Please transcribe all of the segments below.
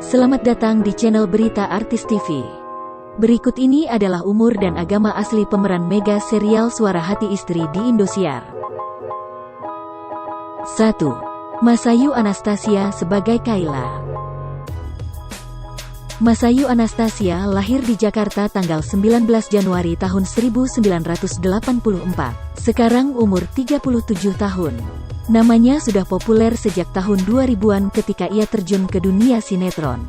Selamat datang di channel Berita Artis TV. Berikut ini adalah umur dan agama asli pemeran mega serial Suara Hati Istri di Indosiar. 1. Masayu Anastasia sebagai Kayla. Masayu Anastasia lahir di Jakarta tanggal 19 Januari tahun 1984. Sekarang umur 37 tahun. Namanya sudah populer sejak tahun 2000-an ketika ia terjun ke dunia sinetron.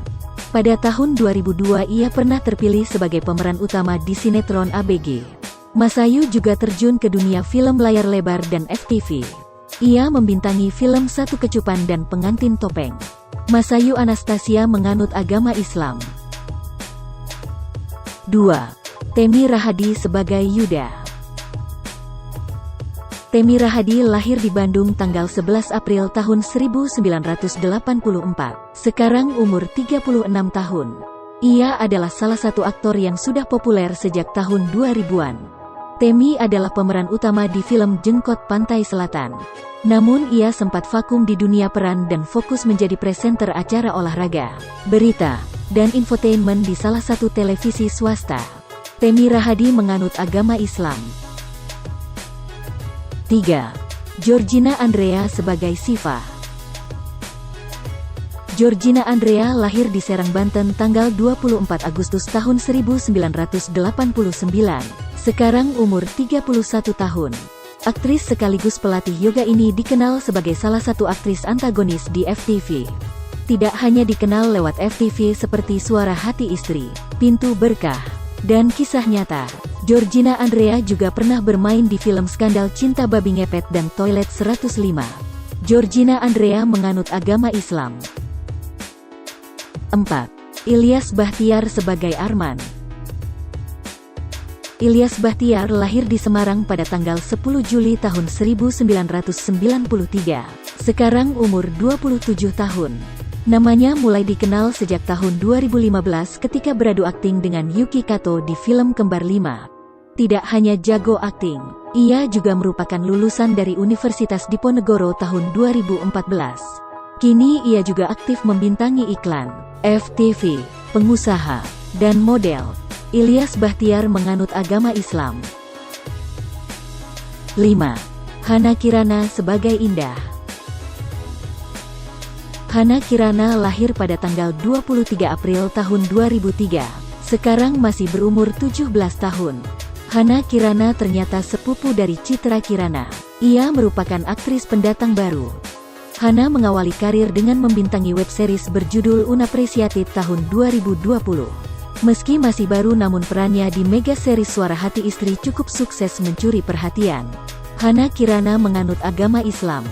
Pada tahun 2002 ia pernah terpilih sebagai pemeran utama di sinetron ABG. Masayu juga terjun ke dunia film layar lebar dan FTV. Ia membintangi film Satu Kecupan dan Pengantin Topeng. Masayu Anastasia menganut agama Islam. 2. Temi Rahadi sebagai Yuda. Temi Rahadi lahir di Bandung tanggal 11 April tahun 1984. Sekarang umur 36 tahun. Ia adalah salah satu aktor yang sudah populer sejak tahun 2000-an. Temi adalah pemeran utama di film Jengkot Pantai Selatan. Namun ia sempat vakum di dunia peran dan fokus menjadi presenter acara olahraga, berita, dan infotainment di salah satu televisi swasta. Temi Rahadi menganut agama Islam. 3. Georgina Andrea sebagai Siva. Georgina Andrea lahir di Serang, Banten tanggal 24 Agustus tahun 1989. Sekarang umur 31 tahun. Aktris sekaligus pelatih yoga ini dikenal sebagai salah satu aktris antagonis di FTV. Tidak hanya dikenal lewat FTV seperti Suara Hati Istri, Pintu Berkah, dan Kisah Nyata, Georgina Andrea juga pernah bermain di film skandal Cinta Babi Ngepet dan Toilet 105. Georgina Andrea menganut agama Islam. 4. Ilyas Bachtiar sebagai Arman. Ilyas Bachtiar lahir di Semarang pada tanggal 10 Juli tahun 1993. Sekarang umur 27 tahun. Namanya mulai dikenal sejak tahun 2015 ketika beradu akting dengan Yuki Kato di film Kembar 5. Tidak hanya jago akting, ia juga merupakan lulusan dari Universitas Diponegoro tahun 2014. Kini ia juga aktif membintangi iklan, FTV, pengusaha, dan model. Ilyas Bachtiar menganut agama Islam. 5. Hana Kirana sebagai Indah. Hana Kirana lahir pada tanggal 23 April tahun 2003. Sekarang masih berumur 17 tahun. Hana Kirana ternyata sepupu dari Citra Kirana. Ia merupakan aktris pendatang baru. Hana mengawali karir dengan membintangi web series berjudul Unappreciated tahun 2020. Meski masih baru namun perannya di mega series Suara Hati Istri cukup sukses mencuri perhatian. Hana Kirana menganut agama Islam.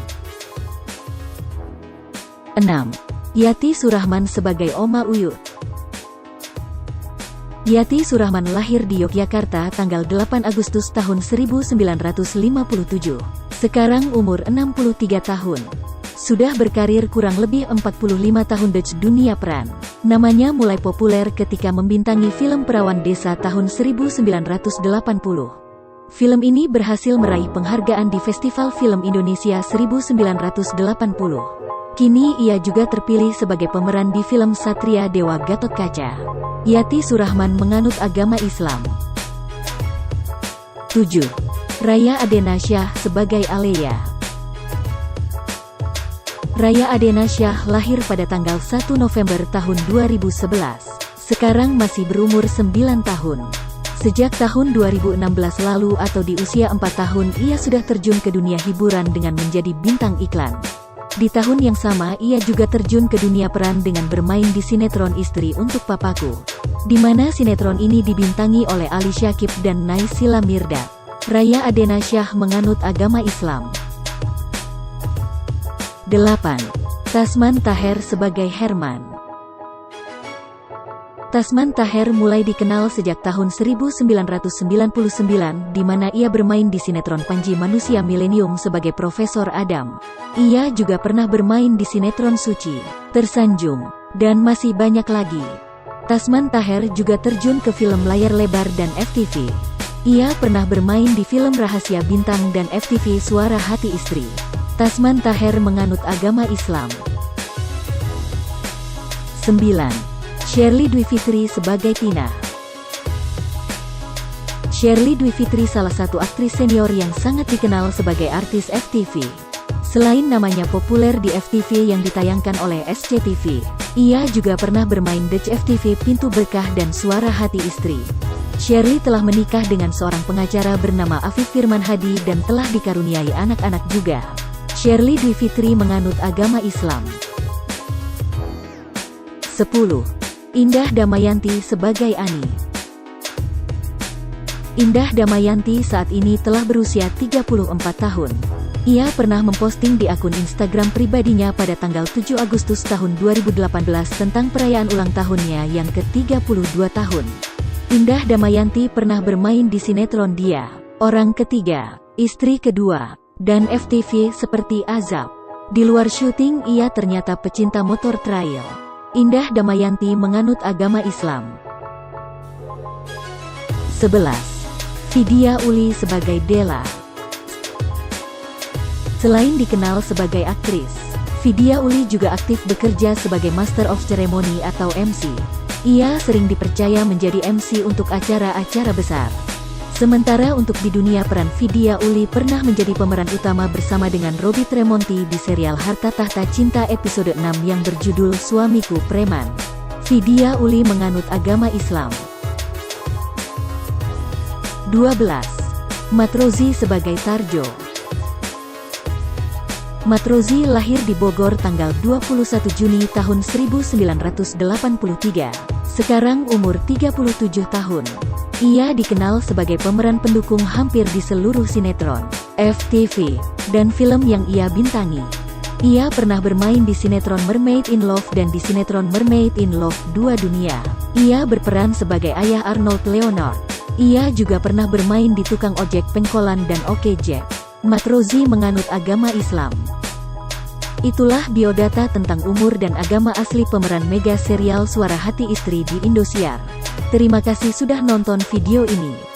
6. Yati Surahman sebagai Oma Uyut. Yati Surahman lahir di Yogyakarta tanggal 8 Agustus tahun 1957. Sekarang umur 63 tahun. Sudah berkarir kurang lebih 45 tahun di dunia peran. Namanya mulai populer ketika membintangi film Perawan Desa tahun 1980. Film ini berhasil meraih penghargaan di Festival Film Indonesia 1980. Kini ia juga terpilih sebagai pemeran di film Satria Dewa Gatotkaca. Yati Surahman menganut agama Islam. 7. Raya Adenasyah sebagai Aleya. Raya Adenasyah lahir pada tanggal 1 November tahun 2011. Sekarang masih berumur 9 tahun. Sejak tahun 2016 lalu atau di usia 4 tahun ia sudah terjun ke dunia hiburan dengan menjadi bintang iklan. Di tahun yang sama ia juga terjun ke dunia peran dengan bermain di sinetron Istri Untuk Papaku, di mana sinetron ini dibintangi oleh Ali Syakib dan Naysila Mirdad. Raya Adenasyah menganut agama Islam. 8. Tasman Taher sebagai Herman. Tasman Taher mulai dikenal sejak tahun 1999 di mana ia bermain di sinetron Panji Manusia Milenium sebagai Profesor Adam. Ia juga pernah bermain di sinetron Suci, Tersanjung, dan masih banyak lagi. Tasman Taher juga terjun ke film layar lebar dan FTV. Ia pernah bermain di film Rahasia Bintang dan FTV Suara Hati Istri. Tasman Taher menganut agama Islam. 9. 9. Sherly Dwi Fitri sebagai Tina. Sherly Dwi Fitri salah satu aktris senior yang sangat dikenal sebagai artis FTV. Selain namanya populer di FTV yang ditayangkan oleh SCTV, ia juga pernah bermain Dutch FTV Pintu Berkah dan Suara Hati Istri. Sherly telah menikah dengan seorang pengacara bernama Afif Firman Hadi dan telah dikaruniai anak-anak juga. Sherly Dwi Fitri menganut agama Islam. 10. Indah Damayanti sebagai Ani. Indah Damayanti saat ini telah berusia 34 tahun. Ia pernah memposting di akun Instagram pribadinya pada tanggal 7 Agustus tahun 2018 tentang perayaan ulang tahunnya yang ke-32 tahun. Indah Damayanti pernah bermain di sinetron Dia, Orang Ketiga, Istri Kedua, dan FTV seperti Azab. Di luar syuting ia ternyata pecinta motor trail. Indah Damayanti menganut agama Islam. 11. Vidya Uli sebagai Della. Selain dikenal sebagai aktris, Vidya Uli juga aktif bekerja sebagai Master of Ceremony atau MC. Ia sering dipercaya menjadi MC untuk acara-acara besar. Sementara untuk di dunia peran, Vidya Uli pernah menjadi pemeran utama bersama dengan Robby Tremonti di serial Harta Tahta Cinta episode 6 yang berjudul Suamiku Preman. Vidya Uli menganut agama Islam. 12. Matrozi sebagai Tarjo. Matrozi lahir di Bogor tanggal 21 Juni tahun 1983. Sekarang umur 37 tahun. Ia dikenal sebagai pemeran pendukung hampir di seluruh sinetron, FTV, dan film yang ia bintangi. Ia pernah bermain di sinetron Mermaid in Love dan di sinetron Mermaid in Love 2 Dunia. Ia berperan sebagai ayah Arnold Leonard. Ia juga pernah bermain di Tukang Ojek Pengkolan dan Oke Jack. Matrozi menganut agama Islam. Itulah biodata tentang umur dan agama asli pemeran mega serial Suara Hati Istri di Indosiar. Terima kasih sudah nonton video ini.